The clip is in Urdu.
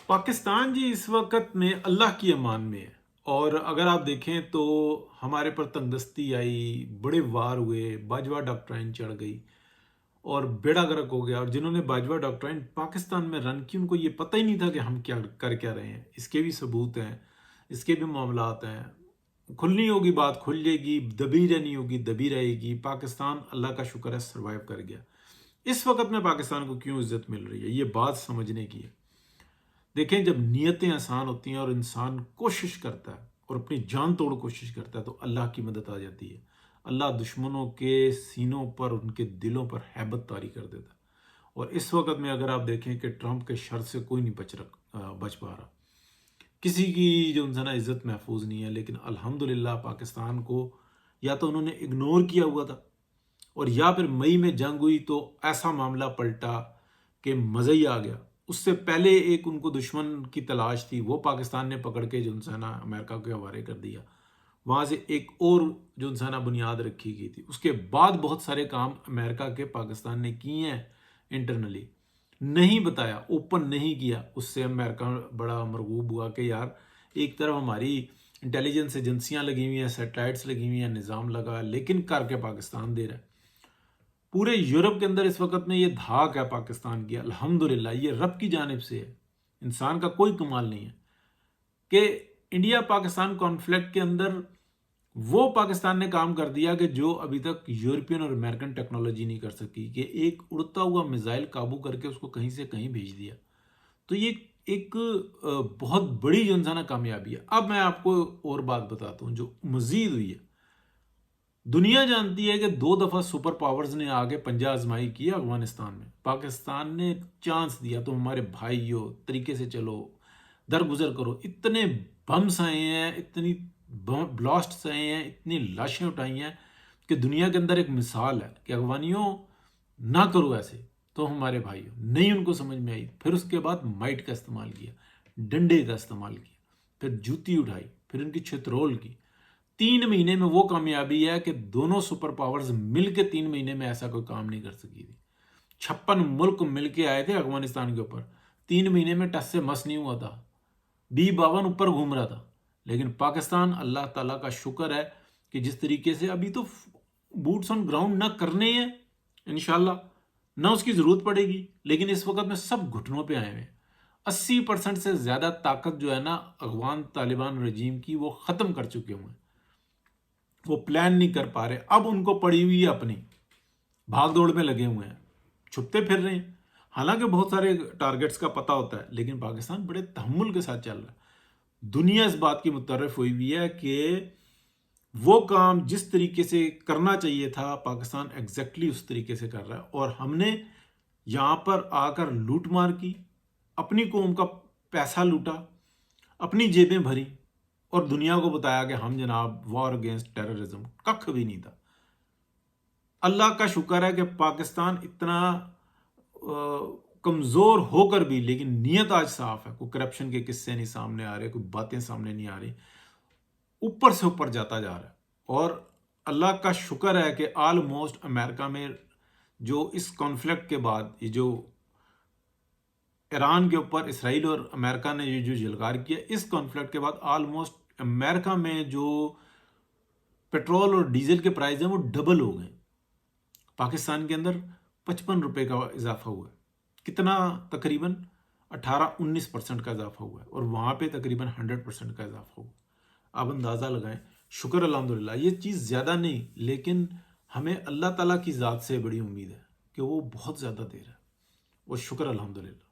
پاکستان جی اس وقت میں اللہ کی امان میں ہے، اور اگر آپ دیکھیں تو ہمارے پر تنگ دستی آئی، بڑے وار ہوئے، باجوہ ڈاکٹرائن چڑھ گئی اور بیڑا گرک ہو گیا، اور جنہوں نے باجوہ ڈاکٹرائن پاکستان میں رن کی ان کو یہ پتہ ہی نہیں تھا کہ ہم کیا رہے ہیں۔ اس کے بھی ثبوت ہیں، اس کے بھی معاملات ہیں۔ کھلنی ہوگی بات کھل جائے گی، دبی رہنی ہوگی دبی رہے گی۔ پاکستان اللہ کا شکر ہے سروائیو کر گیا۔ اس وقت میں پاکستان کو کیوں عزت مل رہی ہے، یہ بات سمجھنے کی ہے۔ دیکھیں، جب نیتیں آسان ہوتی ہیں اور انسان کوشش کرتا ہے اور اپنی جان توڑ کوشش کرتا ہے تو اللہ کی مدد آ جاتی ہے۔ اللہ دشمنوں کے سینوں پر، ان کے دلوں پر ہیبت طاری کر دیتا ہے۔ اور اس وقت میں اگر آپ دیکھیں کہ ٹرمپ کے شر سے کوئی نہیں بچ پا رہا، کسی کی جو انسان عزت محفوظ نہیں ہے، لیکن الحمدللہ پاکستان کو یا تو انہوں نے اگنور کیا ہوا تھا، اور یا پھر مئی میں جنگ ہوئی تو ایسا معاملہ پلٹا کہ مزہ ہی آ گیا۔ اس سے پہلے ایک ان کو دشمن کی تلاش تھی، وہ پاکستان نے پکڑ کے جو انسانہ امریکہ کے حوالے کر دیا۔ وہاں سے ایک اور جو انسانہ بنیاد رکھی گئی تھی، اس کے بعد بہت سارے کام امریکہ کے پاکستان نے کیے ہیں انٹرنلی، نہیں بتایا، اوپن نہیں کیا۔ اس سے امریکہ بڑا مرغوب ہوا کہ یار ایک طرف ہماری انٹیلیجنس ایجنسیاں لگی ہوئی ہیں، سیٹلائٹس لگی ہوئی ہیں، نظام لگا، لیکن کر کے پاکستان دے رہا ہے۔ پورے یورپ کے اندر اس وقت میں یہ دھاک ہے پاکستان کی، الحمدللہ یہ رب کی جانب سے ہے، انسان کا کوئی کمال نہیں ہے کہ انڈیا پاکستان کانفلکٹ کے اندر وہ پاکستان نے کام کر دیا کہ جو ابھی تک یورپین اور امریکن ٹیکنالوجی نہیں کر سکی، کہ ایک اڑتا ہوا میزائل قابو کر کے اس کو کہیں سے کہیں بھیج دیا۔ تو یہ ایک بہت بڑی جو انسانہ کامیابی ہے۔ اب میں آپ کو اور بات بتاتا ہوں جو مزید ہوئی ہے۔ دنیا جانتی ہے کہ 2 دفعہ سپر پاورز نے آگے پنجہ آزمائی کی ہے افغانستان میں، پاکستان نے چانس دیا تو ہمارے بھائیو طریقے سے چلو، درگزر کرو۔ اتنے بمس آئے ہیں، اتنی بلاسٹس آئے ہیں، اتنی لاشیں اٹھائی ہیں کہ دنیا کے اندر ایک مثال ہے کہ افغانیوں نہ کرو ایسے۔ تو ہمارے بھائیو نہیں، ان کو سمجھ میں آئی، پھر اس کے بعد مائٹ کا استعمال کیا، ڈنڈے کا استعمال کیا، پھر جوتی اٹھائی، پھر ان کی چھترول کی۔ 3 مہینے میں وہ کامیابی ہے کہ دونوں سپر پاورز مل کے 3 مہینے میں ایسا کوئی کام نہیں کر سکی تھی۔ 56 ملک مل کے آئے تھے افغانستان کے اوپر، 3 مہینے میں ٹس سے مس نہیں ہوا تھا، B-52 اوپر گھوم رہا تھا۔ لیکن پاکستان، اللہ تعالیٰ کا شکر ہے کہ جس طریقے سے ابھی تو بوٹس آن گراؤنڈ نہ کرنے ہیں انشاءاللہ، نہ اس کی ضرورت پڑے گی، لیکن اس وقت میں سب گھٹنوں پہ آئے ہیں۔ 80% سے زیادہ طاقت جو ہے نا افغان طالبان رجیم کی، وہ ختم کر چکے ہوئے ہیں۔ وہ پلان نہیں کر پا رہے، اب ان کو پڑی ہوئی ہے اپنی، بھاگ دوڑ میں لگے ہوئے ہیں، چھپتے پھر رہے ہیں۔ حالانکہ بہت سارے ٹارگٹس کا پتہ ہوتا ہے، لیکن پاکستان بڑے تحمل کے ساتھ چل رہا ہے۔ دنیا اس بات کی متعارف ہوئی ہوئی ہے کہ وہ کام جس طریقے سے کرنا چاہیے تھا پاکستان ایگزیکٹلی اس طریقے سے کر رہا ہے، اور ہم نے یہاں پر آ کر لوٹ مار کی، اپنی قوم کا پیسہ لوٹا، اپنی جیبیں بھری، اور دنیا کو بتایا کہ ہم جناب وار اگینسٹ ٹیررزم، ککھ بھی نہیں تھا۔ اللہ کا شکر ہے کہ پاکستان اتنا کمزور ہو کر بھی، لیکن نیت آج صاف ہے، کوئی کرپشن کے قصے نہیں سامنے آ رہے، کوئی باتیں سامنے نہیں آ رہی، اوپر سے اوپر جاتا جا رہا ہے۔ اور اللہ کا شکر ہے کہ آلموسٹ امریکہ میں جو اس کانفلکٹ کے بعد یہ جو ایران کے اوپر اسرائیل اور امریکہ نے جو جلگار کیا، اس کانفلکٹ کے بعد آلموسٹ امریکہ میں جو پیٹرول اور ڈیزل کے پرائز ہیں وہ ڈبل ہو گئے۔ پاکستان کے اندر 55 روپے کا اضافہ ہوا ہے، کتنا؟ تقریباً 18-19% کا اضافہ ہوا ہے، اور وہاں پہ تقریباً 100% کا اضافہ ہوا۔ آپ اندازہ لگائیں، شکر الحمدللہ۔ یہ چیز زیادہ نہیں، لیکن ہمیں اللہ تعالیٰ کی ذات سے بڑی امید ہے کہ وہ بہت زیادہ دے رہا ہے، اور شکر الحمدللہ۔